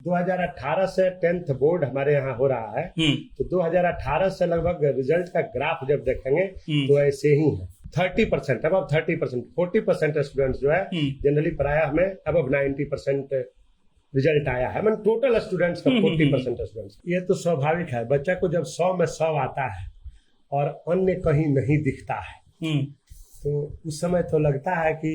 2018 से 10th board हमारे यहाँ हो रहा है। तो 2018 से लगभग रिजल्ट का ग्राफ जब देखेंगे तो ऐसे ही है। 30% अब 30% 40% स्टूडेंट्स जो है जनरली प्राय हमें अब 90% रिजल्ट आया है। मतलब टोटल स्टूडेंट्स का 40% स्टूडेंट्स। ये तो स्वाभाविक है, बच्चा को जब 100 में 100 आता है और अन्य कहीं नहीं दिखता है तो उस समय तो लगता है कि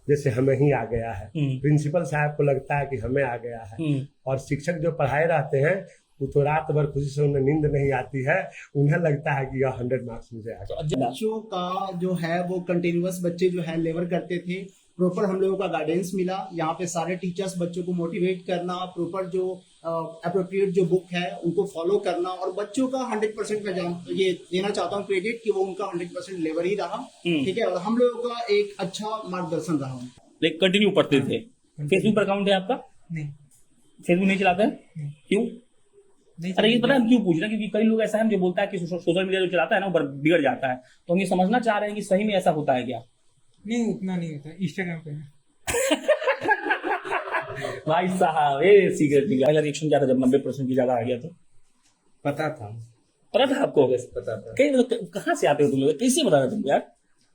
जैसे हमें ही आ गया है। प्रिंसिपल साहब को लगता है कि हमें आ गया है, और शिक्षक जो पढ़ाए रहते हैं वो तो रात भर खुशी से उन्हें नींद नहीं आती है, उन्हें लगता है कि यह 100 मार्क्स मुझे आ गया। बच्चों का जो है वो कंटिन्यूअस बच्चे जो है लेवर करते थे। प्रॉपर हम लोगों का गाइडेंस मिला। यहाँ पे सारे टीचर्स बच्चों को मोटिवेट करना, प्रॉपर जो अप्रोप्रिएट जो बुक है उनको फॉलो करना, और बच्चों का 100% मैं ये देना चाहता हूँ क्रेडिट कि वो उनका 100% लेवर ही रहा। ठीक है, और हम लोगों का एक अच्छा मार्गदर्शन रहा। लेकिन कंटिन्यू पढ़ते थे। फेसबुक पर अकाउंट है आपका? नहीं। फेसबुक नहीं चलाते हैं? क्यों? अरे ये पता है हम क्यों पूछ रहे हैं, क्योंकि कई लोग ऐसा है जो बोलता है कि सोशल मीडिया जो चलाता है ना वो बिगड़ जाता है। तो हम ये समझना चाह रहे हैं कि सही में ऐसा होता है क्या? नहीं, उतना नहीं होता। इंस्टाग्राम पे भाई साहब ये सीक्रेट निकला। पहला रिएक्शन क्या था जब 90% की ज्यादा आ गया? तो पता था आपको? पता था। कहीं मतलब कहाँ से आते हो तुम लोग? कैसे बता रहे तुम यार?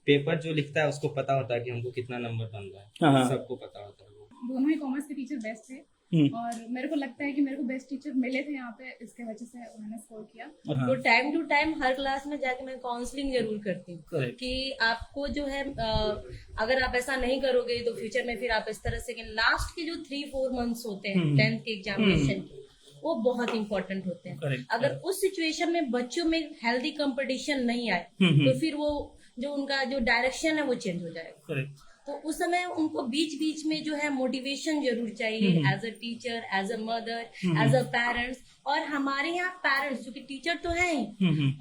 पेपर जो लिखता है उसको पता होता है कि हमको कितना नंबर बन रहा है। हाँ। सबको पता होता है। दोनों ही कॉमर्स के टीचर बेस्ट थे, और मेरे को लगता है कि मेरे को बेस्ट टीचर मिले थे यहाँ पे, इसके वजह से उन्होंने स्कोर किया। तो टाइम टू टाइम हर क्लास में जाके मैं काउंसलिंग जरूर करती हूँ कि आपको जो है अगर आप ऐसा नहीं करोगे तो फ्यूचर में फिर आप इस तरह से लास्ट के जो 3-4 मंथ्स होते हैं 10th के एग्जामिनेशन के, वो बहुत इंपॉर्टेंट होते हैं। अगर उस सिचुएशन में बच्चों में हेल्दी कंपटीशन नहीं आए तो फिर वो जो उनका जो डायरेक्शन है वो चेंज हो जाएगा। तो उस समय उनको बीच बीच में जो है मोटिवेशन जरूर चाहिए, as a teacher, as a mother, as a parents. और हमारे यहाँ पेरेंट्स, जो कि टीचर तो है ही,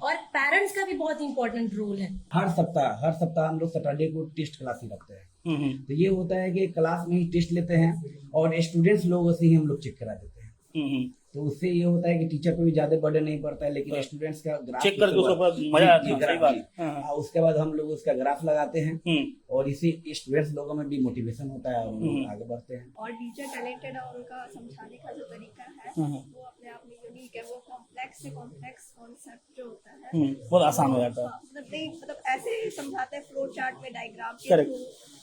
और पेरेंट्स का भी बहुत इंपॉर्टेंट रोल है। हर सप्ताह हम लोग सैटरडे को टेस्ट क्लास ही रखते हैं। तो ये होता है कि क्लास में ही टेस्ट लेते हैं और स्टूडेंट्स लोगों से ही हम लोग चेक करा देते हैं। तो उससे ये होता है कि टीचर पे भी ज्यादा बर्डन नहीं पड़ता है, लेकिन स्टूडेंट्स का ग्राफ चेक करके उसको मजा आता है। सही बात। उसके बाद हम लोग उसका ग्राफ लगाते हैं और इसी स्टूडेंट्स लोगों में भी मोटिवेशन होता है और लोग आगे बढ़ते हैं। और टीचर टैलेंटेड है और उनका समझाने का जो तरीका है वो अपने आप में यूनिक है। वो कॉम्प्लेक्स से कॉम्प्लेक्स कॉन्सेप्ट जो होता है बहुत आसान हो जाता है। मतलब ऐसे समझाते हैं फ्लो चार्ट में डायग्राम के थ्रू,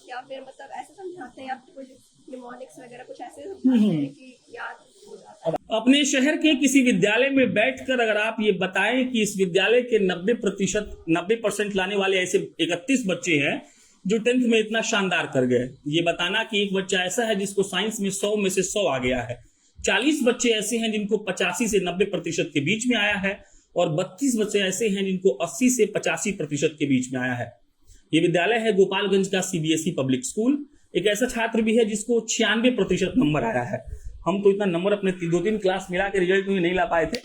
या फिर मतलब ऐसे समझाते हैं, या फिर कुछ निमोनिक्स वगैरह कुछ ऐसे समझाते हैं कि याद हो जाता है। अपने शहर के किसी विद्यालय में बैठकर अगर आप ये बताएं कि इस विद्यालय के 90% लाने वाले ऐसे 31 बच्चे हैं जो 10th में इतना शानदार कर गए, ये बताना कि एक बच्चा ऐसा है जिसको साइंस में 100 में से 100 आ गया है, 40 बच्चे ऐसे हैं जिनको 85 से 90% के बीच में आया है, और 32 बच्चे ऐसे हैं जिनको 80 से 85% के बीच में आया है। ये विद्यालय है गोपालगंज का CBSE पब्लिक स्कूल। एक ऐसा छात्र भी है जिसको 96% नंबर आया है। हम तो इतना नंबर अपने 2-3 क्लास मिला के रिजल्ट में नहीं ला पाए थे,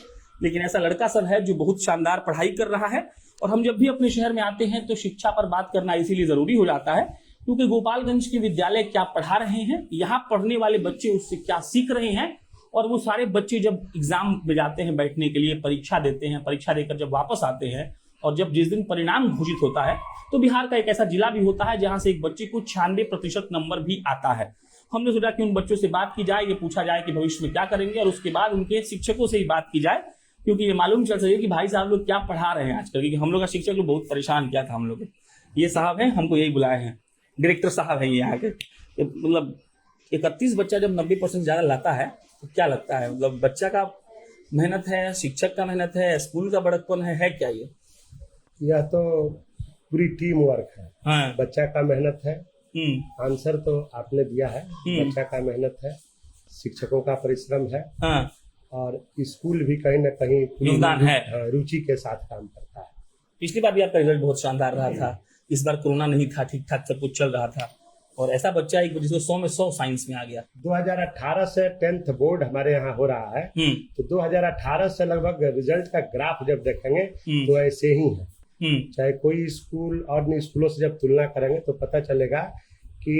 लेकिन ऐसा लड़का सब है जो बहुत शानदार पढ़ाई कर रहा है। और हम जब भी अपने शहर में आते हैं तो शिक्षा पर बात करना इसीलिए जरूरी हो जाता है क्योंकि गोपालगंज के विद्यालय क्या पढ़ा रहे हैं, यहाँ पढ़ने वाले बच्चे उससे क्या सीख रहे हैं, और वो सारे बच्चे जब एग्जाम में जाते हैं बैठने के लिए, परीक्षा देते हैं, परीक्षा देकर जब वापस आते हैं, और जब जिस दिन परिणाम घोषित होता है तो बिहार का एक ऐसा जिला भी होता है जहां से एक बच्चे को 96% नंबर भी आता है। हमने सोचा कि उन बच्चों से बात की जाए, ये पूछा जाए कि भविष्य में क्या करेंगे, और उसके बाद उनके शिक्षकों से ही बात की जाए, क्योंकि ये मालूम चल सके कि भाई साहब लोग क्या पढ़ा रहे हैं आजकल। क्योंकि हम लोग का शिक्षक लोग बहुत परेशान किया था हम लोग। ये साहब हैं, हमको यही बुलाए हैं, डायरेक्टर साहब हैं ये यहाँ के। मतलब 31 बच्चा जब 90% ज्यादा लाता है तो क्या लगता है? मतलब बच्चा का मेहनत है, शिक्षक का मेहनत है, स्कूल का बड़कपन है क्या ये? यह तो पूरी टीम वर्क है। हाँ। बच्चा का मेहनत है, आंसर तो आपने दिया है। बच्चा का मेहनत है, शिक्षकों का परिश्रम है, हाँ। और स्कूल भी कहीं ना कहीं योगदान है, रुचि के साथ काम करता है। पिछली बार भी आपका रिजल्ट बहुत शानदार रहा था, इस बार कोरोना नहीं था, ठीक ठाक सब कुछ चल रहा था, और ऐसा बच्चा एक जिसको 100 में 100 साइंस में आ गया। 2018 से 10th बोर्ड हमारे यहाँ हो रहा है। तो 2018 से लगभग रिजल्ट का ग्राफ जब देखेंगे तो ऐसे ही है। चाहे कोई स्कूल और अन्य स्कूलों से जब तुलना करेंगे तो पता चलेगा कि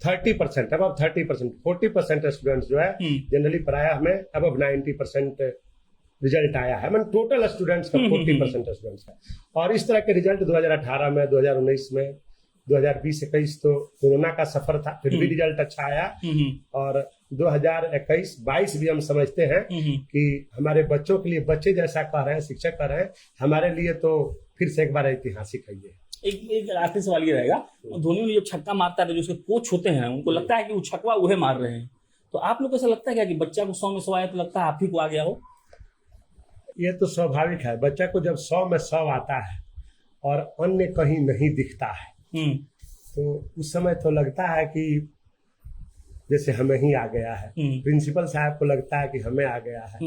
30% अब 30% 40% स्टूडेंट्स जो है जनरली प्राय हमें अब 90% रिजल्ट आया है। मतलब टोटल स्टूडेंट्स का 40% स्टूडेंट्स है। और इस तरह के रिजल्ट 2018 में, 2019 में 2020-21 तो कोरोना का सफर था, फिर भी रिजल्ट अच्छा आया। और 2021-22 भी हम समझते हैं कि हमारे बच्चों के लिए, बच्चे जैसा कह रहे हैं, शिक्षक कह रहे हैं, हमारे लिए तो फिर से एक बार ऐतिहासिक है ये। एक आखिरी सवाल ये रहेगा, धोनी ने जब छक्का मारता है तो जो उसके कोच होते हैं उनको लगता है कि वो छक्का उहे मार रहे हैं, तो आप लोग को ऐसा लगता है क्या कि बच्चा को 100 में 100 आया तो लगता है आप ही को आ गया हो? ये तो स्वाभाविक है, बच्चा को जब 100 में 100 आता है और अन्य कहीं नहीं दिखता है तो उस समय तो लगता है कि जैसे हमें ही आ गया है। प्रिंसिपल साहब को लगता है कि हमें आ गया है,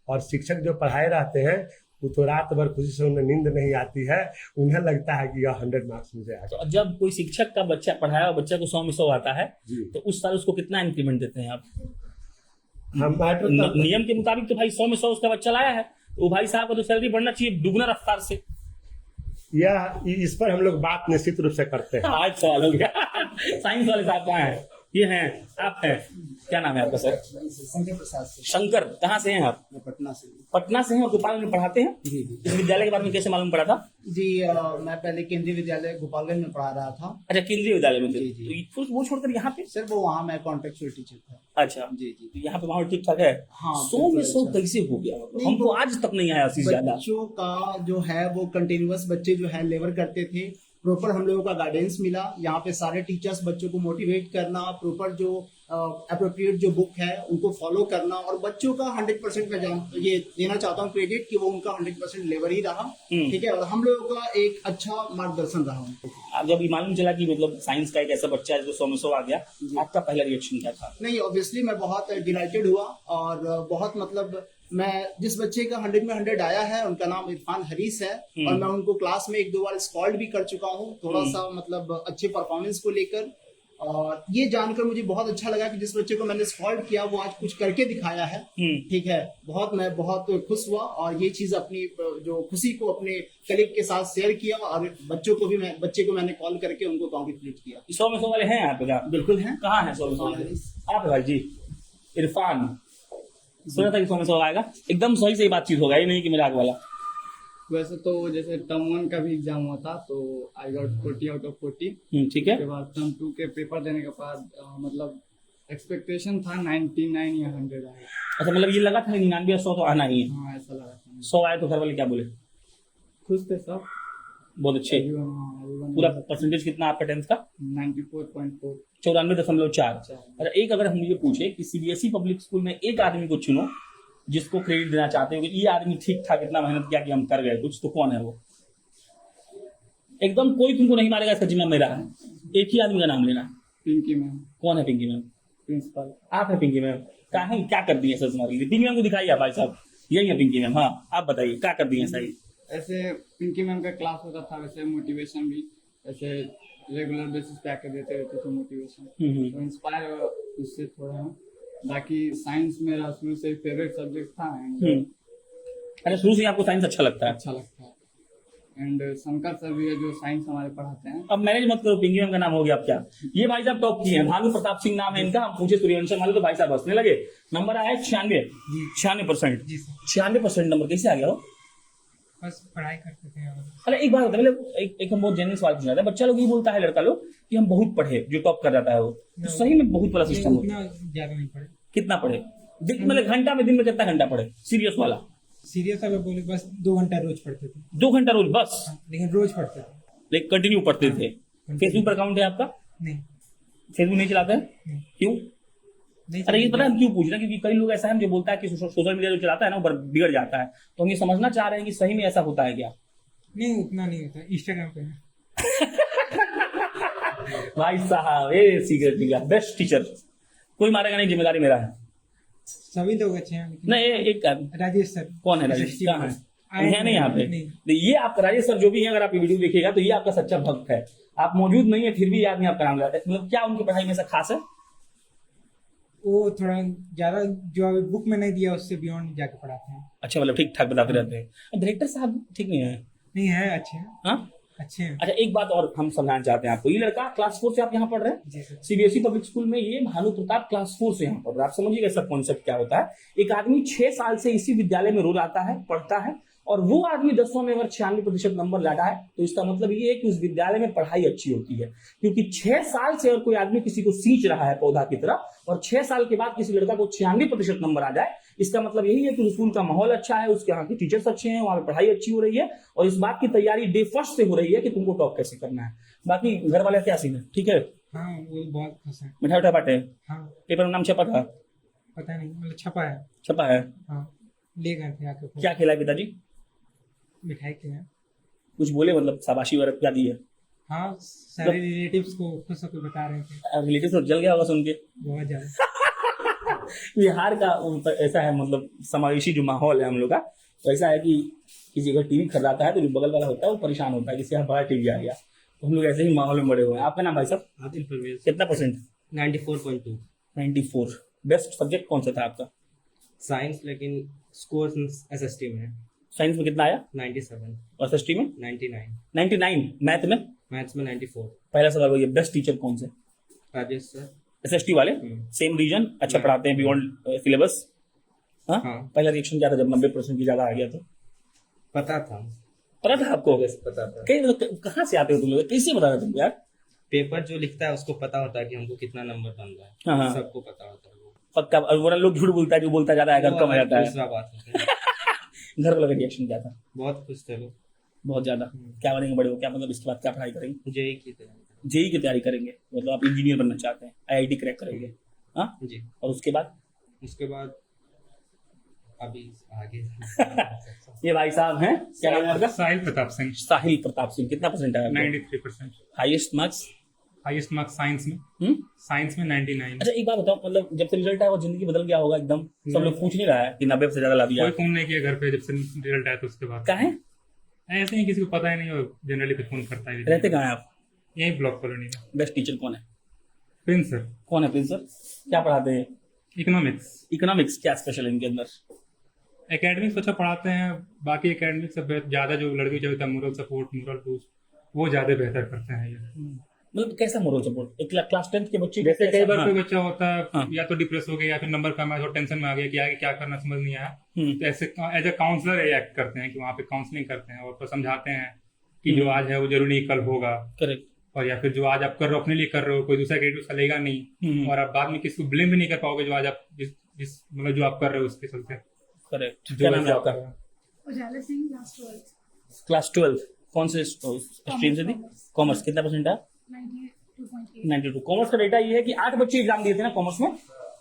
और शिक्षक जो पढ़ाए रहते हैं वो तो रात भर खुशी से उन्हें नींद नहीं आती है, उन्हें लगता है कि यह 100 मार्क्स मुझे आ गया। तो जब कोई शिक्षक का बच्चा पढ़ाया और बच्चा को 100 में 100 आता है तो उस साल उसको कितना इंक्रीमेंट देते हैं आप? हम नियम के मुताबिक तो भाई 100 में 100 उसका बच्चा लाया है, तो भाई साहब का तो सैलरी बढ़ना चाहिए दुगना रफ्तार से। इस पर हम लोग बात निश्चित रूप से करते हैं। आज सवाल हो गया। साइंस वाले साहब कहाँ हैं? ये हैं, आप हैं, क्या नाम है आपका सर? शंकर प्रसाद से। शंकर, कहाँ से हैं आप? मैं पटना से। पटना से हैं और गोपाल में पढ़ाते हैं? जी। इस विद्यालय के बारे में कैसे मालूम पड़ा था? जी मैं पहले केंद्रीय विद्यालय गोपालगंज में पढ़ा रहा था। अच्छा, केंद्रीय विद्यालय में थे। जी। तो वो छोड़कर यहाँ पे? सर वो वहाँ मैं कॉन्ट्रेक्चुअल टीचर था। अच्छा जी। तो यहाँ पे माहौल ठीक ठाक है? हाँ, 100 में 100 कैसे हो गया? हमको आज तक नहीं आया ज्यादा। बच्चों का जो है वो कंटिन्यूअस बच्चे जो है लेवर करते थे, प्रॉपर हम लोगों का गाइडेंस मिला। यहाँ पे सारे टीचर्स बच्चों को मोटिवेट करना, प्रॉपर जो अप्रोप्रिएट जो बुक है उनको फॉलो करना, और बच्चों का 100% मैं ये देना चाहता हूँ क्रेडिट कि वो उनका 100% लेवर ही रहा। ठीक है, और हम लोगों का एक अच्छा मार्गदर्शन रहा उनको। अब जब ये मालूम चला कि मतलब साइंस का एक ऐसा बच्चा है जो 100 में 100 आ गया, आपका पहला रिएक्शन क्या था? नहीं, ऑब्वियसली मैं बहुत डिलाइटेड हुआ, और बहुत मतलब मैं जिस बच्चे का 100 में 100 आया है उनका नाम इरफान हरीस है, और मैं उनको क्लास में 1-2 बार स्कॉल्ड भी कर चुका हूँ थोड़ा सा मतलब अच्छे परफॉर्मेंस को लेकर। और ये जानकर मुझे बहुत अच्छा लगा कि जिस बच्चे को मैंने स्कॉल्ड किया वो आज कुछ करके दिखाया है। ठीक है, मैं बहुत खुश हुआ, और ये चीज अपनी जो खुशी को अपने कलीग के साथ शेयर किया, और बच्चे को मैंने कॉल करके उनको कॉन्ग्रेचुलेट किया। 100 में 100 वाले हैं यहाँ पे? बिल्कुल हैं। कहाँ है 100 में 100 वाले? आप है भाई जी, इरफान। सोचा था कि 100 में 100 आएगा, एकदम सही से बातचीत होगा, ये नहीं कि मेरा वाला। वैसे तो जैसे टर्म 1 का भी एग्जाम हुआ था तो आई गॉट 40 आउट ऑफ 40। ठीक है। उसके बाद टर्म 2 के पेपर देने के बाद मतलब एक्सपेक्टेशन था 99 या 100 आएगा। अच्छा, मतलब ये लगा था 99 या 100 तो आना ही है? हाँ, ऐसा लगा था। 100 आए तो घर वाले क्या बोले? खुश थे सब, बहुत अच्छे। पूरा परसेंटेज कितना आपका 10th का? 94.4। 94.4। अच्छा, एक अगर हम ये पूछे कि सीबीएसई पब्लिक स्कूल में एक आदमी को चुनो जिसको क्रेडिट देना चाहते हो कि ये आदमी ठीक ठाक इतना मेहनत किया कि हम कर गए कुछ, तो कौन है वो? एकदम कोई तुमको नहीं मारेगा, इसका जिम्मा मेरा है। एक ही आदमी का नाम लेना। पिंकी मैम। कौन है पिंकी मैम? प्रिंसिपल। आप है पिंकी मैम? क्या कर दी है सर तुम्हारे लिए? पिंकी मैम को दिखाइए भाई साहब, यही है पिंकी मैम। हाँ, आप बताइए क्या कर दी है सही? ऐसे पिंकी मैम का क्लास होता था, वैसे मोटिवेशन भी ऐसे रेगुलर बेसिस पे आके देते रहते थे मोटिवेशन, तो इंस्पायर उससे थोड़ा हूँ। बाकी साइंस मेरा शुरू से फेवरेट सब्जेक्ट था। अरे शुरू से आपको साइंस अच्छा लगता है? अच्छा लगता है। एंड शंकर सर भी है जो साइंस हमारे पढ़ाते हैं। अब मैनेज मत करो, पिंकी मैम का नाम हो गया। अब क्या ये भाई साहब टॉप किए हैं, भानु प्रताप सिंह नाम है इनका। हम पूछे सूर्यवंशम वाले तो भाई साहब हंसने लगे। नंबर आया 96%। 96% नंबर कैसे आ गया हो? बस पढ़ाई करते थे। अरे एक बात होता है, मतलब एक हम बहुत जेन्युइन सवाल पूछना था। बच्चा लोग ये बोलता है, लड़का लोग, कि हम बहुत पढ़े, जो टॉप कर जाता है वो, तो सही में बहुत बड़ा सिस्टम होता है? ज्यादा नहीं पढ़े। कितना पढ़े? मतलब घंटा में, दिन में कितना घंटा पढ़े? सीरियस वाला सीरियस वाला बोले बस 2 घंटा रोज पढ़ते थे। 2 घंटा रोज बस? लेकिन रोज पढ़ते थे, लेकिन कंटिन्यू पढ़ते थे। फेसबुक पर अकाउंट है आपका? नहीं। फेसबुक नहीं चलाते हैं? क्यों? अरे ये पता है हम क्यों पूछ रहे हैं? क्योंकि कई लोग ऐसा है जो बोलता है कि सोशल मीडिया जो चलाता है ना वो बिगड़ जाता है, तो हम ये समझना चाह रहे हैं कि सही में ऐसा होता है क्या? नहीं, उतना नहीं होता। इंस्टाग्राम पे है। भाई साहब ये सीक्रेट निकला, बेस्ट टीचर। कोई मारेगा नहीं, जिम्मेदारी मेरा है। सभी लोग अच्छे हैं लेकिन नहीं, एक राजेश सर। कौन है राजेश? कहाँ है? नहीं यहाँ पे। ये आपका राजेश सर जो भी है, अगर आप ये वीडियो देखिएगा तो ये आपका सच्चा भक्त है। आप मौजूद नहीं है फिर भी याद नहीं आपका नाम लाते। मतलब क्या उनकी पढ़ाई में ऐसा खास है? वो थोड़ा ज्यादा जो अभी बुक में नहीं दिया उससे बियॉन्ड जाके पढ़ाते हैं। अच्छा, मतलब ठीक ठाक बताते रहते हैं। डायरेक्टर साहब ठीक नहीं है? नहीं है, अच्छे हैं। हाँ अच्छे हैं। अच्छा, एक बात और हम समझाना चाहते हैं आपको। ये लड़का क्लास 4 से आप यहाँ पढ़ रहे हैं सीबीएसई पब्लिक स्कूल में, ये भानु प्रताप क्लास 4 से यहाँ पढ़ रहा है। आप समझिएगा इसका कॉन्सेप्ट क्या होता है। एक आदमी 6 साल से इसी विद्यालय में रोज आता है, पढ़ता है, और वो आदमी 10वीं में अगर 96% नंबर लाता है तो इसका मतलब ये है कि उस विद्यालय में पढ़ाई अच्छी होती है। क्योंकि 6 साल से अगर कोई आदमी किसी को सींच रहा है पौधा की तरह और 6 साल के बाद किसी लड़का को 96% नंबर आ जाए, इसका मतलब यही है कि स्कूल का माहौल अच्छा है, उसके यहाँ के टीचर्स अच्छे हैं, वहां पे पढ़ाई अच्छी हो रही है और इस बात की तैयारी डे फर्स्ट से हो रही है कि तुमको टॉप कैसे करना है। बाकी घर वाले क्या सीन है? ठीक है, हाँ वो बहुत खुश है। मिठाई उठा बांटे, हाँ पेपर में नाम छपा था, पता नहीं, मतलब छपा है। छपा है। हाँ ले गए थे आके। क्या खिलाए पिताजी? मिठाई के हैं। कुछ बोले, मतलब शाबाशी वगैरह क्या दी है? हाँ सारे रिलेटिव्स को खुश होकर बता रहे थे। रिलेटिव तो जल गया होगा सुन के। बहुत ज्यादा। बिहार का ऐसा है, मतलब समावेशी जो माहौल है हम लोग का, तो ऐसा है कि किसी का टीवी खरीदाता है तो जो बगल वाला होता है वो परेशान होता है कि यहाँ बड़ा टीवी आ गया। तो हम लोग ऐसे ही माहौल में बड़े हुए हैं। आपका नाम भाई साहब? आदिल परवेज। कितना परसेंट? 94.2। 94। बेस्ट सब्जेक्ट कौन सा था आपका? साइंस, लेकिन स्कोर SST में है। साइंस में कितना आया? 97। और एसएसटी में 99। 99। मैथ में? मैथ्स में 94। पहला सवाल वही है, बेस्ट टीचर कौन से? राजेश सर। एसएसटी वाले सेम रीजन, अच्छा पढ़ाते हैं बियॉन्ड सिलेबस। हाँ, पहला रिएक्शन क्या था जब 90% की ज्यादा आ गया? तो पता था आपको? पता था। कहाँ से आते हो तुम लोग? कैसे बता रहे तुम यार? पेपर जो लिखता है उसको पता होता है कि हमको कितना नंबर बन रहा है। हाँ। सबको पता होता है वो। पक्का। और वो लोग झूठ बोलता है, जो बोलता ज्यादा है अगर कम हो जाता है। दूसरा बात होता है। घर वालों का रिएक्शन क्या था? बहुत खुश थे लोग। बहुत ज्यादा। क्या बनेंगे बड़े हो? क्या मतलब इसके बाद क्या पढ़ाई करेंगे? जेई की तैयारी। जेई की तैयारी करेंगे, मतलब आप इंजीनियर बनना चाहते हैं, आईआईटी क्रैक करेंगे? हाँ जी। और उसके बाद? उसके बाद अभी आगे। ये भाई साहब हैं, क्या नाम है आपका? साहिल प्रताप सिंह। साहिल प्रताप सिंह। कितना परसेंट आया? 93%। Highest marks? Highest marks science में। साइंस में 99। अच्छा एक बात बताओ, मतलब जब से रिजल्ट आया वो जिंदगी बदल गया होगा एकदम? सब लोग पूछ नहीं रहा है कि 90 से ज्यादा ला दिया? कोई फोन नहीं किया घर पे जब से रिजल्ट आया तो उसके बाद। क्या है? ऐसे ही किसी को पता ही नहीं, और जनरली कोई फोन करता है। रहते कहाँ हैं आप? यही ब्लॉक कॉलोनी में। बेस्ट टीचर कौन है? Prince sir. कौन है प्रिंस सर? क्या पढ़ाते हैं? इकोनॉमिक्स। इकोनॉमिक्स क्या स्पेशल है इनके अंदर? एकेडमिक्स अच्छा पढ़ाते हैं, बाकी एकेडमिक्स से ज्यादा जो लड़की जो होता है मोरल सपोर्ट, मोरल बूस्ट, वो ज्यादा बेहतर करते हैं ये। मतलब कैसा मोरल सपोर्ट? एक क्लास 10 के बच्चे जैसे कई बार कोई बच्चा होता है या तो डिप्रेस हो गया या फिर नंबर कम आया तो टेंशन में आ गया कि आगे क्या करना समझ नहीं आया, तो ऐसे एज ए काउंसलर एक्ट करते हैं कि वहाँ पे काउंसलिंग करते हैं और तो समझाते हैं कि जो आज है वो जरूरी नहीं कल होगा। करेक्ट। और या फिर जो आज आप कर रहे हो अपने लिए कर रहे हो, कोई दूसरा क्रेडिट उसका लेगा नहीं, और आप बाद में किसी को ब्लेम भी नहीं कर पाओगे जो आज आप जिस मतलब जो आप कर रहे हो उसके चलते। करेक्ट। क्या नाम है आपका? उजाला सिंह, क्लास 12। क्लास 12 कौन से स्ट्रीम से थी? कॉमर्स। कितना परसेंट है? 92। कॉमर्स का डेटा ये है कि 8 बच्चे एग्जाम दिए थे ना कॉमर्स में।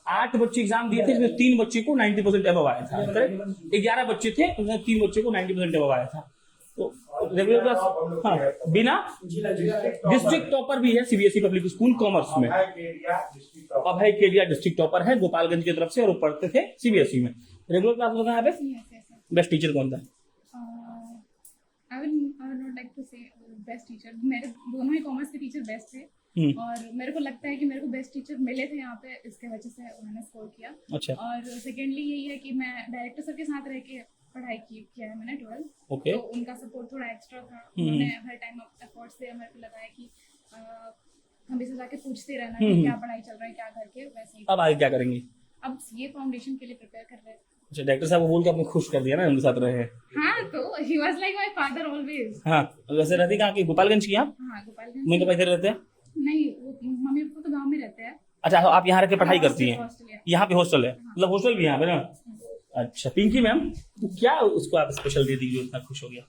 8 बच्चे एग्जाम दिए थे, इसमें 3 बच्चे को 90% अबव आया था। करेक्ट। 11 बच्चे थे, उसमें 3 बच्चे को 90% अबव आया था। तो रेगुलर क्लास, हाँ, बिना डिस्ट्रिक्ट टॉपर भी है सीबीएसई पब्लिक स्कूल कॉमर्स में। अभय केलिया डिस्ट्रिक्ट टॉपर है गोपालगंज की तरफ से, और वो पढ़ते थे सीबीएसई में। रेगुलर क्लास होता है यहाँ पे। बेस्ट टीचर कौन था? I would not like to say best teacher. मेरे दोनों ही कॉमर्स के टीचर बेस्ट थे, और मेरे को लगता है कि मेरे को बेस्ट टीचर मिले थे यहाँ पे, इसके वजह से उन्होंने स्कोर किया। अच्छा। और सेकेंडली यही है कि मैं डायरेक्टर सर के साथ रह के पढ़ाई किया है मैंने 12। ओके। तो उनका सपोर्ट थोड़ा एक्स्ट्रा था। उन्होंने हर टाइम एफर्ट्स से मेरे को लगाया कि हमेशा जाके पूछते रहना कि क्या पढ़ाई चल रहा है, क्या घर के, वैसे ही। अब आगे क्या करेंगे? अब ये फाउंडेशन के लिए प्रिपेयर कर रहे हैं। अच्छा, डायरेक्टर साहब को बोल के आपने खुश कर दिया ना, उनके साथ रहे। हाँ, तो he was like my father always. हाँ, वैसे रहती कहाँ की? गोपालगंज की? आप? हाँ, गोपालगंज। मम्मी पापा इधर रहते हैं? नहीं, वो मम्मी पापा तो गांव में रहते हैं। अच्छा, आप यहाँ रह के पढ़ाई करती हैं? यहाँ पे हॉस्टल है? मतलब हॉस्टल भी यहाँ पे ना? अच्छा। पिंकी मैम, तो क्या उसको आप स्पेशल दे दी जो इतना खुश हो गया?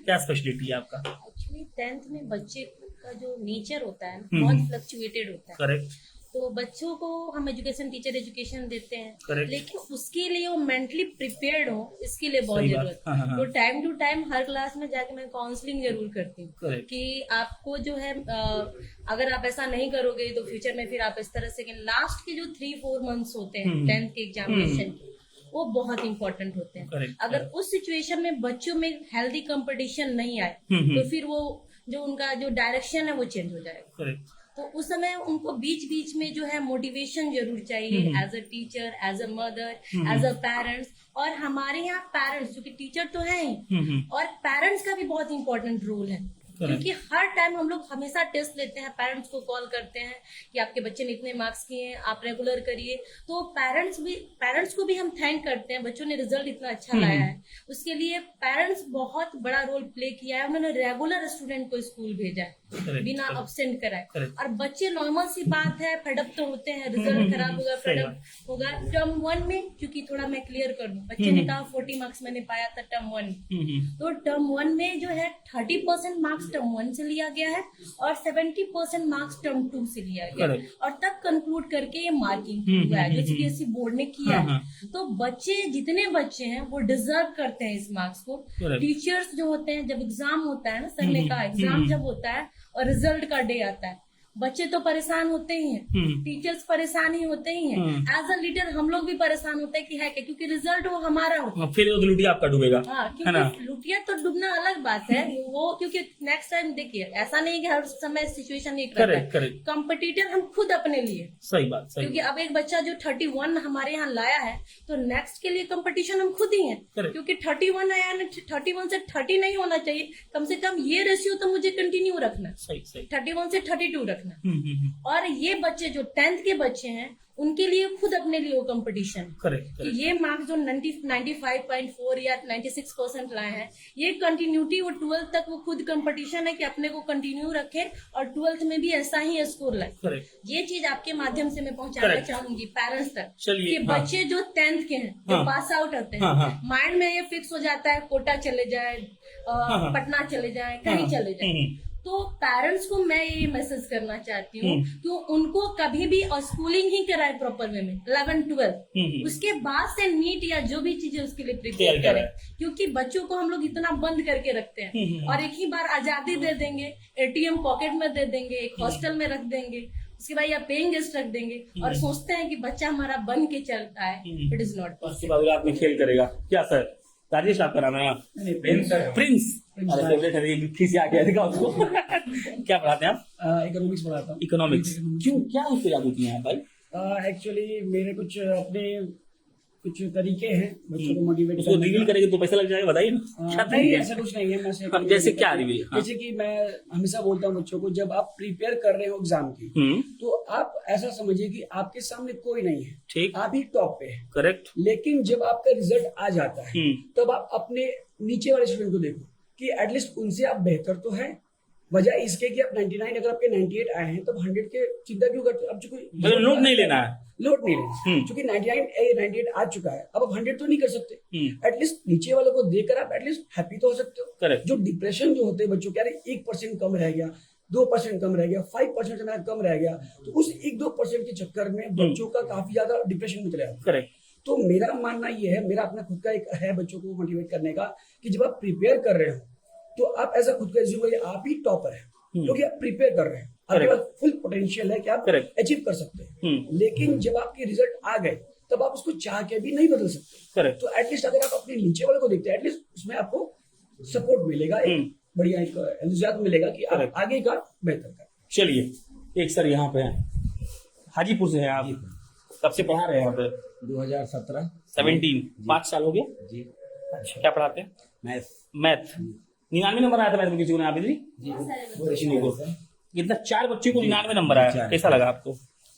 क्या स्पेशलिटी है आपका? एक्चुअली 10th में बच्चे का जो नेचर होता है बहुत फ्लक्चुएटेड होता है। करेक्ट। तो बच्चों को हम टीचर एजुकेशन देते हैं, Correct. लेकिन उसके लिए वो मेंटली प्रिपेयर्ड हो, इसके लिए बहुत सही बात। जरूरत है। हाँ। तो टाइम टू टाइम हर क्लास में जाके मैं काउंसलिंग जरूर करती हूँ Correct. कि आपको जो है अगर आप ऐसा नहीं करोगे तो फ्यूचर में फिर आप इस तरह से, लास्ट के जो 3-4 मंथ्स होते हैं 10th के एग्जामिनेशन के, वो बहुत इंपॉर्टेंट होते हैं। Correct. अगर उस सिचुएशन में बच्चों में हेल्दी कंपटीशन नहीं आए तो फिर वो जो उनका जो डायरेक्शन है वो चेंज हो जाएगा। करेक्ट। तो उस समय उनको बीच बीच में जो है मोटिवेशन जरूर चाहिए, as a teacher, as a mother, as a parents. और हमारे यहाँ पेरेंट्स, क्योंकि टीचर तो है ही, और पेरेंट्स का भी बहुत इंपॉर्टेंट रोल है। क्योंकि हर टाइम हम लोग हमेशा टेस्ट लेते हैं, पेरेंट्स को कॉल करते हैं कि आपके बच्चे ने इतने मार्क्स किए हैं, आप रेगुलर करिए। तो पेरेंट्स को भी हम थैंक करते हैं, बच्चों ने रिजल्ट इतना अच्छा लाया है उसके लिए पेरेंट्स बहुत बड़ा रोल प्ले किया है। उन्होंने रेगुलर स्टूडेंट को स्कूल भेजा है बिना अब्सेंट कराए। और बच्चे नॉर्मल सी बात है, फेडअप तो होते हैं, रिजल्ट खराब होगा, फेडअप होगा। टर्म 1 में, क्योंकि थोड़ा मैं क्लियर कर दूं, बच्चे ने कहा 40 मार्क्स मैंने पाया था टर्म 1 में, तो टर्म 1 में जो है 30% मार्क्स टर्म 1 से लिया गया है और 70% मार्क्स टर्म 2 से लिया गया है, और तब कंक्लूड करके ये मार्किंग हुआ है जो सीबीएसई बोर्ड ने किया है। तो बच्चे, जितने बच्चे हैं वो डिजर्व करते हैं इस मार्क्स को। टीचर्स जो होते हैं, जब एग्जाम होता है ना, सर ने कहा एग्जाम जब होता है और रिजल्ट का डे आता है, बच्चे तो परेशान होते ही हैं, टीचर्स परेशान ही होते ही हैं, एज अ लीडर हम लोग भी परेशान होते हैं कि है क्या, क्योंकि रिजल्ट वो हमारा होता है, फिर वो लुटिया आपका डूबेगा। हाँ, क्योंकि लुटिया तो डूबना अलग बात है वो, क्योंकि नेक्स्ट टाइम देखिए ऐसा नहीं कि हर समय सिचुएशन एक रहता है। कंपटीटर हम खुद अपने लिए, सही बात, सही। क्योंकि अब एक बच्चा जो 31 हमारे यहाँ लाया है, तो नेक्स्ट के लिए कंपटीशन हम खुद ही हैं, क्योंकि 31 आया ना, 31 से 30 नहीं होना चाहिए, कम से कम ये रेशियो तो मुझे कंटिन्यू रखना, सही सही, 31 से 32 रखना। और ये बच्चे जो 10th के बच्चे हैं उनके लिए खुद अपने लिए वो कंपटीशन, करेक्ट। ये मार्क्स जो 95.4 या 96% लाए हैं, ये कंटिन्यूटी वो 12th तक वो खुद कंपटीशन है कि अपने को कंटिन्यू रखे और 12th में भी ऐसा ही स्कोर लाए। ये चीज आपके माध्यम से मैं पहुंचाना चाहूंगी पेरेंट्स तक कि बच्चे जो 10th के हैं, जो पास आउट होते हैं, माइंड में ये फिक्स हो जाता है कोटा चले जाए, पटना चले जाए, कहीं चले जाए। तो पेरेंट्स को मैं ये मैसेज करना चाहती हूँ कि उनको कभी भी स्कूलिंग ही कराए प्रॉपर वे में 11-12, उसके बाद से नीट या जो भी चीजें उसके लिए प्रिपेयर करें, क्योंकि बच्चों को हम लोग इतना बंद करके रखते हैं और एक ही बार आजादी दे देंगे, एटीएम पॉकेट में दे देंगे, एक हॉस्टल में रख देंगे, उसके बाद या पेइंग गेस्ट रख देंगे और सोचते हैं कि बच्चा हमारा बन के चलता है। It is not possible. रात में खेल करेगा क्या सर? राजेश आपका नाम है? प्रिंस फेवरेट है, खींच आ गया देखा उसको। क्या पढ़ाते हैं आप? इकोनॉमिक्स पढ़ाता हूँ। इकोनॉमिक्स क्यों, क्या उसको याद होती है भाई? एक्चुअली मेरे कुछ अपने कुछ तरीके हैं बच्चों को मोटिवेट उसको रिवील करेंगे तो पैसा लग जाएगा, बताइए ना। नहीं, ऐसा कुछ नहीं है। मैं जैसे क्या रिवील? जैसे कि मैं हमेशा बोलता हूँ बच्चों को, जब आप प्रिपेयर कर रहे हो एग्जाम की, तो आप ऐसा समझिए कि आपके सामने कोई नहीं है, ठीक, आप ही टॉप पे है, करेक्ट। लेकिन जब आपका रिजल्ट आ जाता है तब आप अपने नीचे वाले स्टूडेंट को देखो कि एटलीस्ट उनसे आप बेहतर तो है, बजाय इसके कि आप 99, अगर आपके 98 आए हैं तब 100 के चिंता क्यों करते हो? अब चूंकि लोड नहीं लेना है, लोड नहीं लेना, क्योंकि 98 आ चुका है, अब आप 100 तो नहीं कर सकते। एटलीस्ट नीचे वालों को देखकर आप एटलीस्ट हैप्पी तो हो सकते हो। करेक्ट। जो डिप्रेशन जो होते हैं बच्चों के, अरे 1% कम रह गया, 2% कम रह गया, 5% से मेरा कम रह गया, तो उस 1-2% के चक्कर में बच्चों का काफी ज्यादा डिप्रेशन में चला जाता है। करेक्ट। तो मेरा मानना ये है, मेरा अपना खुद का एक है बच्चों को मोटिवेट करने का, कि जब आप प्रिपेयर कर रहे हो तो आप ऐसा खुद का एज्यूम करिए आप ही टॉपर है, क्योंकि आप प्रिपेयर कर रहे हैं, आपके पास फुल पोटेंशियल है कि आप अचीव कर सकते हैं। लेकिन जब आपके रिजल्ट आ गए तब आप उसको चाह के भी नहीं बदल सकते। तो एटलीस्ट अगर आप अपने नीचे वाले को देखते हैं, एटलीस्ट उसमें आपको सपोर्ट मिलेगा, एक बढ़िया एक एंथुसियाज्म मिलेगा कि आप आगे का बेहतर करें। चलिए, एक सर यहाँ पे हैं, हाजीपुर से हैं आप, कब से पढ़ा रहे हैं यहाँ पे? 2017 5 साल हो गए जी। अच्छा, क्या पढ़ाते हैं? मैथ। 99 नंबर आया था मैथ में किसी को? यहाँ पे जी कितना? 4 बच्चे को 99 नंबर आया, कैसा लगा आपको?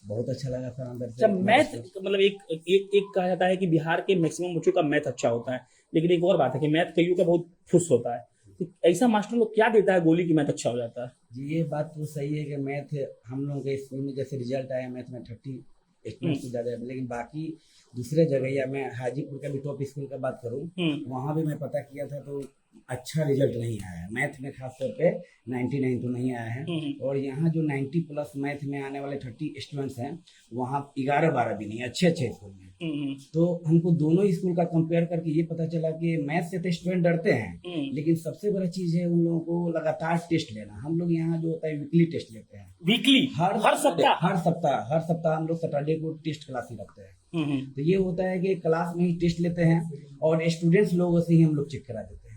बहुत अच्छा लगा सर। अंदर से मैथ मतलब एक कहा जाता है कि बिहार के मैक्सिमम बच्चों का मैथ अच्छा होता है, लेकिन एक और बात है कि मैथ कईयों का बहुत फुस होता है। तो ऐसा मास्टर लोग क्या देता है गोली की मैथ अच्छा हो जाता है? जी, ये बात तो सही है कि मैथ हम लोगों के स्कूल में जैसे रिजल्ट आया मैथ में 30 स्टूडेंट से ज्यादा है, लेकिन बाकी दूसरे जगह, या मैं हाजीपुर का भी टॉप स्कूल का बात करूं, वहां भी मैं पता किया था तो अच्छा रिजल्ट नहीं आया है मैथ में, खासतौर पे 99 तो नहीं आया है। और यहाँ जो 90+ मैथ में आने वाले 30 स्टूडेंट्स हैं, वहाँ 11-12 भी नहीं, अच्छे स्कूल में। तो हमको दोनों स्कूल का कंपेयर करके ये पता चला कि मैथ से तो स्टूडेंट डरते हैं, लेकिन सबसे बड़ा चीज है उन लोगों को लगातार टेस्ट लेना। हम लोग यहाँ जो होता है वीकली टेस्ट लेते हैं, वीकली हर सप्ताह हम लोग सैटरडे को टेस्ट क्लास ही रखते हैं। तो ये होता है कि क्लास में ही टेस्ट लेते हैं और स्टूडेंट्स लोगों से ही हम लोग चेक करा देते हैं।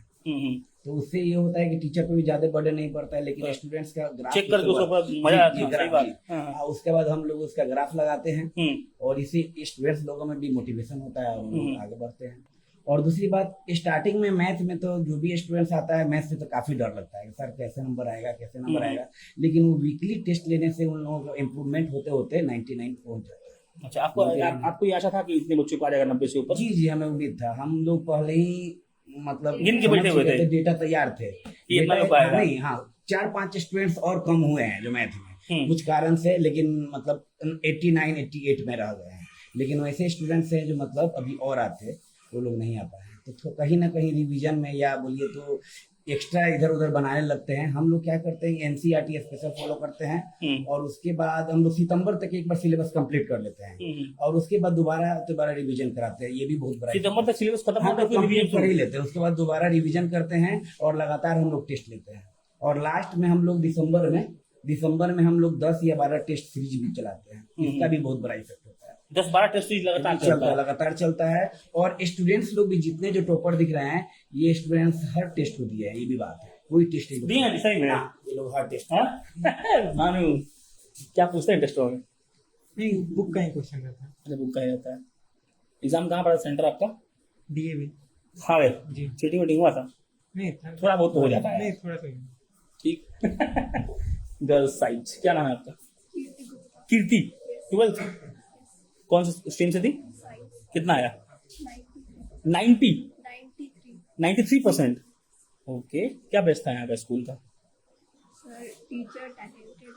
तो उससे ये होता है कि टीचर पे भी ज्यादा बर्डन नहीं पड़ता है, लेकिन स्टूडेंट्स का ग्राफ चेक करके मजा आता है। उसके बाद हम लोग उसका ग्राफ लगाते हैं और इसी स्टूडेंट्स लोगों में भी मोटिवेशन होता है और आगे बढ़ते हैं। और दूसरी बात, स्टार्टिंग में मैथ में तो जो भी स्टूडेंट्स आता है, मैथ से तो काफी डर लगता है, सर कैसे नंबर आएगा कैसे नंबर आएगा, लेकिन वो वीकली टेस्ट लेने से उन लोगों को इम्प्रूवमेंट होते होते 99 पहुंच जाता है। अच्छा, आपको ये आशा था कि इतने बच्चों को आ जाएगा 90 से ऊपर? जी जी, हमें उम्मीद था, हम लोग पहले ही मतलब गिन के बैठे हुए थे, डेटा तैयार थे, नहीं हाँ 4-5 स्टूडेंट्स और कम हुए हैं जो मैथ में कुछ कारण से, लेकिन मतलब 89-88 में रह गए हैं, लेकिन वैसे स्टूडेंट्स हैं जो मतलब अभी और आते वो लोग नहीं आ पाए, तो कहीं ना कहीं रिवीजन में या बोलिए तो एक्स्ट्रा इधर उधर बनाने लगते हैं। हम लोग क्या करते हैं, एनसीईआरटी स्पेशल फॉलो करते हैं और उसके बाद हम लोग सितंबर तक एक बार सिलेबस कंप्लीट कर लेते हैं और उसके बाद दोबारा रिवीजन कराते हैं। ये भी बहुत बड़ा, सितंबर तक सिलेबस खत्म होता है तो रिवीजन कर ही लेते हैं, उसके बाद दोबारा रिवीजन करते हैं और लगातार हम लोग टेस्ट लेते हैं। और लास्ट में हम लोग दिसंबर में हम लोग 10 या 12 टेस्ट सीरीज भी चलाते हैं, इसका भी बहुत बड़ा इफेक्ट होता है। 10-12 टेस्ट सीरीज लगातार चलता है और स्टूडेंट्स लोग भी जितने जो टॉपर दिख रहे हैं, ये स्टूडेंट्स हर टेस्ट को दिए हैं, ये भी बात है, कोई टेस्ट नहीं ये लोग हर टेस्ट। मानू क्या पूछते हैं टेस्टों में? नहीं, बुक का ही क्वेश्चन रहता है। अच्छा, बुक का ही रहता है। एग्जाम कहाँ पड़ा सेंटर आपका? डीएवी। हाँ भाई जी, चीटिंग वीटिंग हुआ था? नहीं, थोड़ा बहुत तो हो जाता है। नहीं, थोड़ा सा ठीक। गर्ल्स साइड, क्या नाम है आपका? कीर्ति। 12th कौन सी स्ट्रीम से थी? कितना आया? 93%। ओके, क्या बेस्ट था यहाँ का स्कूल का? Teacher talented.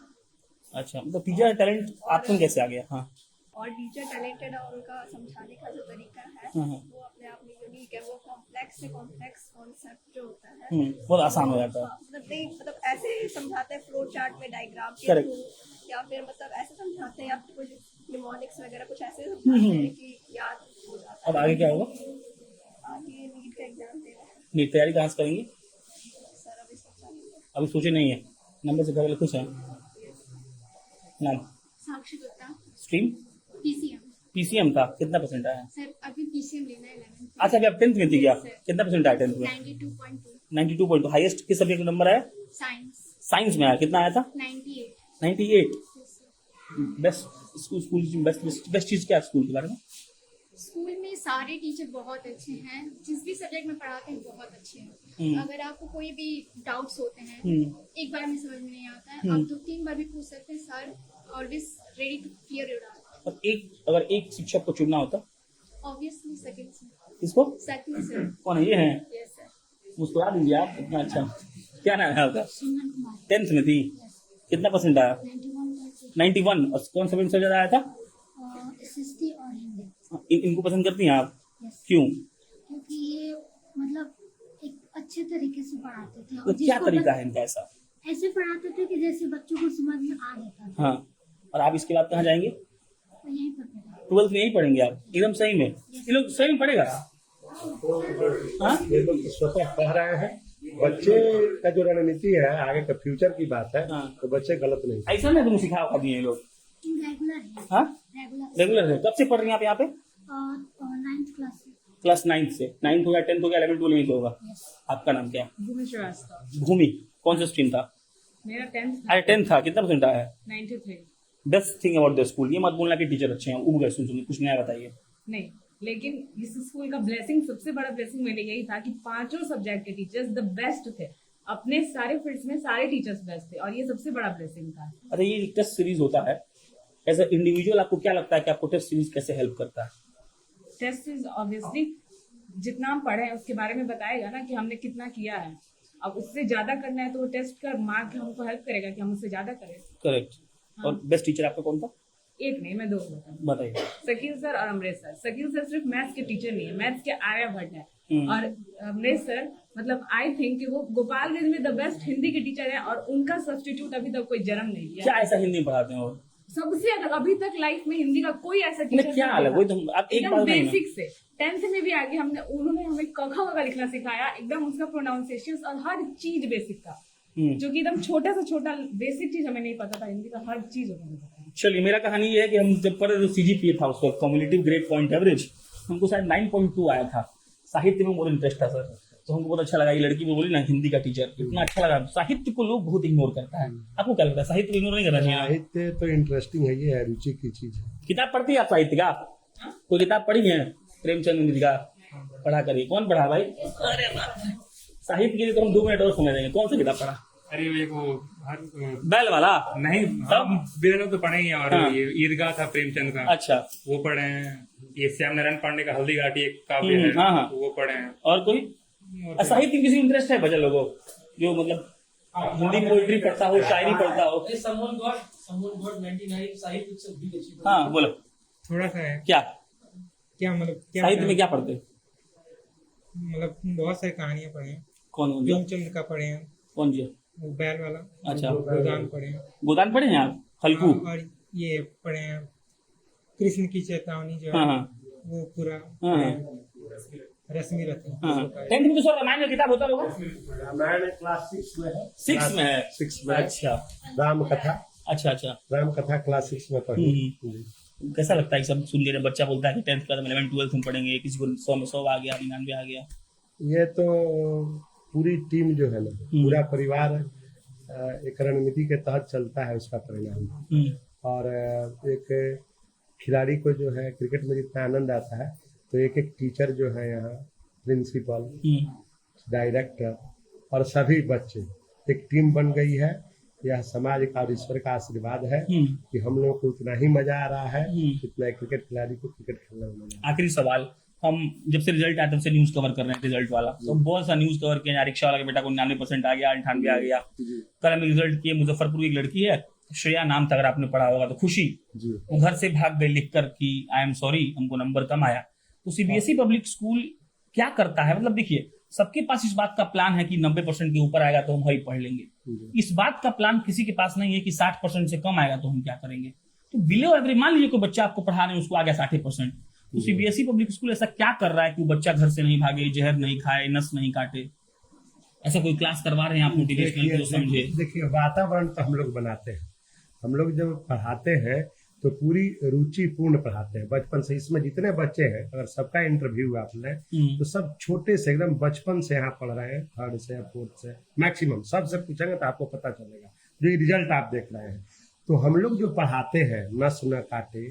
अच्छा, मतलब टीचर टैलेंट आपको कैसे आ गया? हाँ, और टीचर टैलेंटेड और उनका समझाने का जो तरीका है वो अपने आप में यूनिक है। वो कॉम्प्लेक्स से कॉम्प्लेक्स कॉन्सेप्ट जो होता है बहुत आसान हो जाता है। मतलब ऐसे समझाते हैं फ्लो चार्ट में डायग्राम के थ्रू, या फिर मतलब ऐसे समझाते हैं, या फिर कुछ निमोनिक्स वगैरह कुछ ऐसे समझाते हैं कि याद हो जाता है। अब आगे क्या होगा? आगे नीट का एग्जाम दे रहे हैं नीट तैयारी कहाँ से करेंगे? सर, अभी सोचा नहीं है। अभी सोचे नहीं है। नंबर से घर वाले खुश हैं? नाम? साक्षी गुप्ता। स्ट्रीम? पीसीएम था। कितना परसेंट आया? सर अभी पीसीएम लेना है 11th। अच्छा, अभी आप 10th में थी क्या? कितना परसेंट आया 10th में? 92.2। हाईएस्ट किस सब्जेक्ट में नंबर आया? साइंस में आया। कितना आया था? 98। बेस्ट चीज क्या है स्कूल के बारे में? स्कूल में सारे टीचर बहुत अच्छे हैं, जिस भी सब्जेक्ट में पढ़ाते हैं बहुत अच्छे हैं। अगर आपको कोई भी डाउट्स होते हैं, एक बार में समझ में नहीं आता है, आप 2-3 बार भी पूछ सकते हैं। Sir always ready to clear your doubt. अगर एक शिक्षक को चुनना होता? Obviously second sir. किसको? Second sir. कौन है? ये है? Yes sir. मुस्कुरा दीजिए आप, इतना अच्छा। क्या नाम है आपका? 10th में थी। कितना परसेंट आया? 91। और कौन सा सबसे ज्यादा आया था? एसएसटी और हिंदी। इनको पसंद करती हैं आप? क्यों? क्योंकि ये मतलब एक अच्छे तरीके से पढ़ाते थे। तो क्या तरीका है इनका ऐसा? ऐसे पढ़ाते थे कि जैसे बच्चों को समझ में आ जाता था। हाँ, और आप इसके बाद कहाँ जाएंगे? यहीं पर पढ़ा। 12th में यहीं पढ़ेंगे आप? एकदम सही में? ये लोग सही में पढ़ेगा? ये लोग स्वतः पढ़ रहे हैं। बच्चे का जो रणनीति है, आगे का फ्यूचर की बात है, तो बच्चे गलत नहीं। ऐसा नहीं तुम सिखा दिए ये लोग? रेगुलर है। हाँ, रेगुलर है। कब से पढ़ रही हैं आप यहाँ पे? 9th क्लास से। क्लास 9th से। 9th हो गया, 10th हो गया, 11th 12 नहीं होगा। आपका नाम क्या है? भूमि श्रीवास्तव। भूमि। कौन सा स्ट्रीम था? मेरा 10th। अरे 10th था। कितना परसेंट आया? 93। Best thing about the school, ये मत बोलना कि टीचर अच्छे हैं, उब गए सुन सुन। कुछ नया बताइए। नहीं, लेकिन इस स्कूल का ब्लेसिंग, सबसे बड़ा ब्लेसिंग मेरे यही था कि 5 सब्जेक्ट के टीचर्स द बेस्ट थे। अपने सारे फील्ड्स में सारे टीचर्स बेस्ट थे और ये सबसे बड़ा ब्लेसिंग था। अरे ये टेस्ट सीरीज होता है, एज ए इंडिविजुअल आपको क्या लगता है कि आपको टेस्ट सीरीज कैसे हेल्प करता है? टेस्ट सीरीज ऑब्वियसली जितना हम पढ़े हैं उसके बारे में बताएगा ना कि हमने कितना किया है। अब उससे ज्यादा करना है तो वो टेस्ट का मार्क हमको हेल्प करेगा कि हम उससे ज्यादा करें। करेक्ट। और बेस्ट टीचर आपका कौन था? एक नहीं, मैं 2 बताइए। शकील सर और अमरेश सर। शकील सर सिर्फ मैथ्स के टीचर नहीं है, मैथ्स के आर्यभट्ट है। और अमरेश सर मतलब आई थिंक कि वो गोपालगंज में द बेस्ट हिंदी के टीचर है और उनका सब्स्टिट्यूट अभी तक कोई जन्म नहीं किया। क्या ऐसा हिंदी पढ़ाते हैं? और सबसे अलग अभी तक लाइफ में हिंदी का कोई ऐसा टीचर क्या अलग? वही तो आप एक बार बेसिक से 10th में भी आगे उन्होंने हमें कखा वखा लिखना सिखाया, एकदम उसका प्रोनाउंसिएशन और हर चीज बेसिक था, जो कि एकदम छोटा से छोटा बेसिक चीज हमें नहीं पता था। हिंदी का हर चीज उन्होंने बताया। चलिए, मेरा कहानी ये है कि हम जब पढ़े तो सीजीपीए था उसका, कम्युनिटिव ग्रेड पॉइंट एवरेज, हमको शायद 9.2 आया था। साहित्य में बहुत इंटरेस्ट था सर, तो हमको बहुत अच्छा लगा। ये लड़की बोली ना हिंदी का टीचर, इतना अच्छा लगा। साहित्य को लोग बहुत इग्नोर करता है, आपको क्या लगता है? साहित्य को इग्नोर नहीं करना चाहिए? साहित्य तो इंटरेस्टिंग है, ये है रुचि की चीज है। किताब पढ़ती है आप साहित्य का? कोई किताब पढ़ी है प्रेमचंद जी का? पढ़ा करिए। कौन पढ़ा भाई? अरे साहित्य के लिए तो हम 2 मिनट और समय देंगे। कौन सा किताब पढ़ा? अरे ये वो बैल वाला नहीं, तब बेरों तो पढ़े ही हैं, और हाँ। ये ईदगाह था प्रेमचंद का, अच्छा, वो पढ़े हैं। ये श्याम नारायण पांडे का हल्दी घाटी एक काव्य है, हाँ, हाँ। वो पढ़े हैं। और कोई साहित्य में किसी इंटरेस्ट है बच्चा लोगों जो मतलब हिंदी पोइट्री पढ़ता हो, शायरी पढ़ता हो? हाँ बोलो, थोड़ा सा है क्या मतलब साहित्य में क्या पढ़ते हैं? मतलब बहुत सारी कहानियां पढ़ी हैं। कौन कौन? प्रेमचंद का पढ़े हैं, कौन जी? वो बैल वाला। अच्छा, गोदान पढ़े हैं। गोदान पढ़े हैं आप? हल्कू? और ये पढ़े हैं कृष्ण की चेतावनी जो हाँ है, हाँ वो पूरा हाँ रश्मि रत्न। हाँ। 10th में तो सर रामायण का किताब होता होगा? रामायण क्लास 6 में है। 6 में है? 6 में। अच्छा राम कथा। अच्छा अच्छा। राम कथा क्लास 6 में पढ़ी। कैसा लगता है सब सुन लेने? बच्चा बोलता है कि 10th क्लास में 11 12 में पढ़ेंगे, किसी को 100 में 100 आ गया, 99 आ गया। ये तो पूरी टीम जो है ना, पूरा परिवार एक रणनीति के तहत चलता है, उसका परिणाम। और एक खिलाड़ी को जो है क्रिकेट में जितना आनंद आता है, तो एक एक टीचर जो है यहाँ, प्रिंसिपल, डायरेक्टर और सभी बच्चे एक टीम बन गई है। यह समाज का और ईश्वर का आशीर्वाद है कि हम लोगों को उतना ही मजा आ रहा है जितना क्रिकेट खिलाड़ी को क्रिकेट खेलने में मजा। आखिरी सवाल, हम जब से रिजल्ट आया तब से न्यूज कवर कर रहे हैं, रिजल्ट वाला तो बहुत सा न्यूज कवर किया। रिक्शा वाला के बेटा को 99% आ गया, 98 आ गया। कल हमें रिजल्ट किए, मुजफ्फरपुर की एक लड़की है, श्रेया नाम था, अगर आपने पढ़ा होगा तो, खुशी, वो घर से भाग गई लिखकर कि आई एम सॉरी, हमको नंबर कम आया। तो सीबीएसई पब्लिक स्कूल क्या करता है? मतलब देखिए, सबके पास इस बात का प्लान है कि 90% के ऊपर आएगा तो हम वही पढ़ लेंगे। इस बात का प्लान किसी के पास नहीं है कि 60% से कम आएगा तो हम क्या करेंगे। तो बिलो एवरेज, मान लीजिए कोई बच्चा आपको पढ़ा रहे हैं, उसको आ गया 60%, तो सीबीएसई पब्लिक स्कूल ऐसा क्या कर रहा है कि वो बच्चा घर से नहीं भागे, जहर नहीं खाए, नस नहीं काटे? ऐसा कोई क्लास करवा रहे हैं आप मोटिवेशनल, समझे? देखिए, वातावरण तो हम लोग बनाते हैं। हम लोग जब पढ़ाते हैं तो पूरी रुचि पूर्ण पढ़ाते हैं बचपन से। इसमें जितने बच्चे हैं, अगर सबका इंटरव्यू आपने, तो सब छोटे से एकदम बचपन से यहाँ पढ़ रहे हैं, 3rd से 4th से मैक्सिमम। सबसे पूछेंगे तो आपको पता चलेगा, जो रिजल्ट आप देख रहे हैं। तो हम लोग जो पढ़ाते हैं, नस न काटे,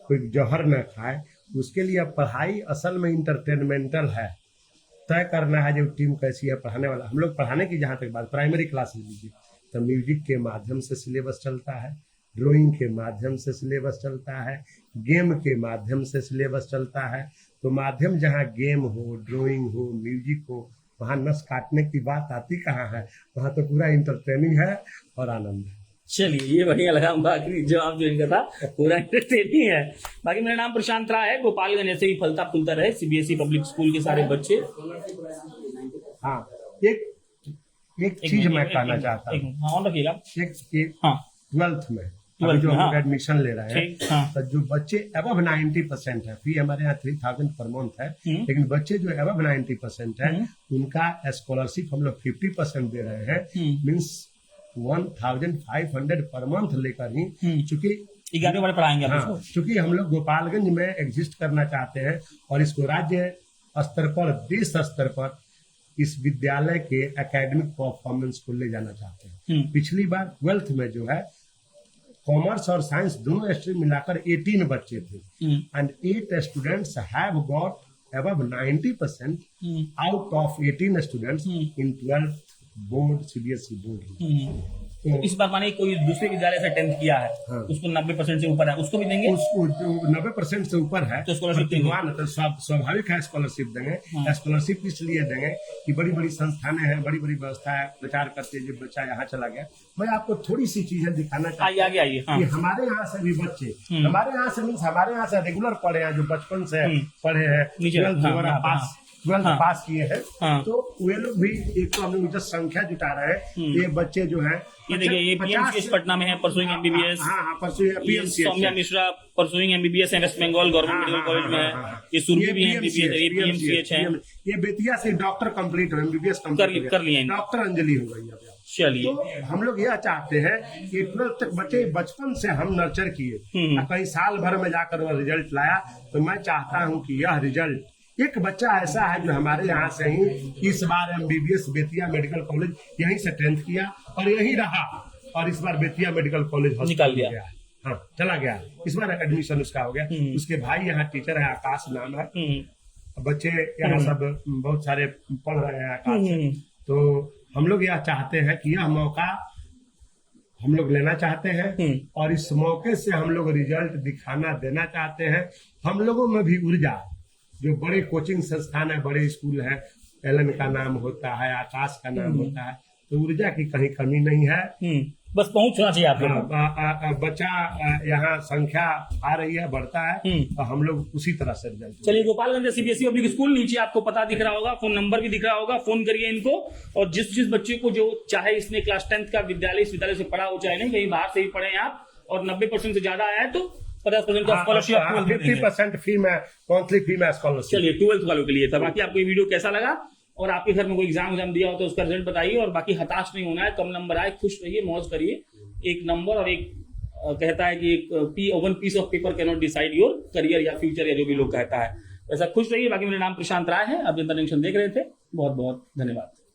कोई जहर न खाए, उसके लिए अब पढ़ाई असल में इंटरटेनमेंटल है। तय करना है जो टीम कैसी है पढ़ाने वाला। हम लोग पढ़ाने की जहाँ तक बात, प्राइमरी क्लास लीजिए तो म्यूजिक के माध्यम से सिलेबस चलता है, ड्राइंग के माध्यम से सिलेबस चलता है, गेम के माध्यम से सिलेबस चलता है। तो माध्यम जहाँ गेम हो, ड्राइंग हो, म्यूजिक हो, वहाँ नस काटने की बात आती कहाँ है? वहाँ तो पूरा इंटरटेनिंग है और आनंद है। चलिए, ये बढ़िया लगा। बाकी जवाब जो इनका था पूरा इंटरटेनिंग है। बाकी मेरा नाम प्रशांत राय है, गोपालगंज ऐसे ही फलता फूलता रहे सीबीएसई पब्लिक स्कूल के सारे बच्चे। हाँ, एक चीज मैं कहना चाहता हूँ। हाँ, रखिएगा। हाँ, 12th में अभी जो हम लोग एडमिशन ले रहे हैं, तो जो बच्चे अबव 90% है, फी हमारे यहाँ 3000 पर मंथ है, लेकिन बच्चे जो अबव 90% है, उनका स्कॉलरशिप हम लोग 50% दे रहे हैं। मीन्स 1500 पर मंथ लेकर ही, चूंकि 11 बार पढ़ाएंगे। हाँ, चूंकि हम लोग गोपालगंज में एग्जिस्ट करना चाहते हैं और इसको राज्य स्तर पर, देश स्तर पर इस विद्यालय के एकेडमिक परफॉर्मेंस को ले जाना चाहते हैं। पिछली बार 12th में जो है कॉमर्स और साइंस दोनों स्ट्रीम मिलाकर 18 बच्चे थे, and 8 students have got above 90% out of 18 students in 12th board, CBSE board. तो इस बार माने कोई दूसरे विद्यालय से 10th किया है, हाँ, उसको 90% से ऊपर है, उसको भी देंगे? उसको 90% से ऊपर है तो स्कॉलरशिप तो स्वाभाविक है, स्कॉलरशिप देंगे। हाँ। स्कॉलरशिप इसलिए देंगे कि बड़ी बड़ी संस्थानें हैं, बड़ी बड़ी व्यवस्था है, प्रचार करते हैं। जो बच्चा यहाँ चला गया, मैं आपको थोड़ी सी चीजें दिखाना चाहता हूँ। हाँ। कि हमारे यहाँ से भी बच्चे, हमारे यहाँ से मीन्स हमारे यहाँ से रेगुलर पढ़े हैं, जो बचपन से पढ़े हैं, 12th पास किए हैं। हाँ। तो वे लोग भी, एक तो हम लोग जब संख्या जुटा रहे हैं, ये बच्चे जो हैं, ये देखिए, ये पीएमसीएच पटना में है, pursuing MBBS. Saumya Mishra pursuing MBBS है, West Bengal government medical college में है। ये सुरभि भी एमबीबीएस है, ये पीएमसीएच है। ये बेतिया से डॉक्टर कंप्लीट हो, एमबीबीएस कर लिए, डॉक्टर अंजलि हो गई। चलिए, तो हम लोग यह चाहते हैं कि 12th तक बच्चे बचपन से हम नर्चर किए, कई साल भर में जाकर वह रिजल्ट लाया। तो मैं चाहता हूँ कि यह रिजल्ट, एक बच्चा ऐसा है जो हमारे यहाँ से ही इस बार एमबीबीएस बेतिया मेडिकल कॉलेज यहीं से 10th किया और यहीं रहा, और इस बार बेतिया मेडिकल कॉलेज निकाल गया। हाँ, चला गया। इस बार एडमिशन उसका हो गया। उसके भाई यहाँ टीचर है, आकाश नाम है, बच्चे यहाँ सब बहुत सारे पढ़ रहे हैं आकाश से। तो हम लोग यह चाहते हैं कि यह मौका हम लोग लेना चाहते हैं और इस मौके से हम लोग रिजल्ट दिखाना देना चाहते हैं। हम लोगों में भी ऊर्जा, जो बड़े कोचिंग संस्थान है, बड़े स्कूल है, एलन का नाम होता है, आकाश का नाम होता है, तो ऊर्जा की कहीं कमी नहीं है। बस पहुंचना चाहिए आप लोगों बच्चा यहाँ संख्या आ रही है, बढ़ता है, तो हम लोग उसी तरह से रिजल्ट। चलिए, गोपालगंज सीबीएसई पब्लिक स्कूल, नीचे आपको पता दिख रहा होगा, फोन नंबर भी दिख रहा होगा, फोन करिए इनको। और जिस बच्चे को जो चाहे इसने क्लास 10th का विद्यालय इस विद्यालय से पढ़ा हो, चाहे नहीं, कहीं बाहर से ही पढ़े आप, और 90% से ज्यादा आया है तो 50% का स्कॉलरशिप, 50% फी में मंथली फी में स्कॉलरशिप। चलिए, 12th वालों के लिए था। बाकी आपको ये वीडियो कैसा लगा, और आपके घर में कोई एग्जाम दिया हो तो उसका रिजल्ट बताइए। और बाकी हताश नहीं होना है, कम नंबर आए, खुश रहिए, मौज करिए। एक नंबर और एक कहता है कि एक one piece of paper can not decide your career या फ्यूचर, या जो भी लोग कहता है, ऐसा खुश रहिए। बाकी मेरा नाम प्रशांत राय है, आप जनता जंक्शन देख रहे थे। बहुत बहुत धन्यवाद।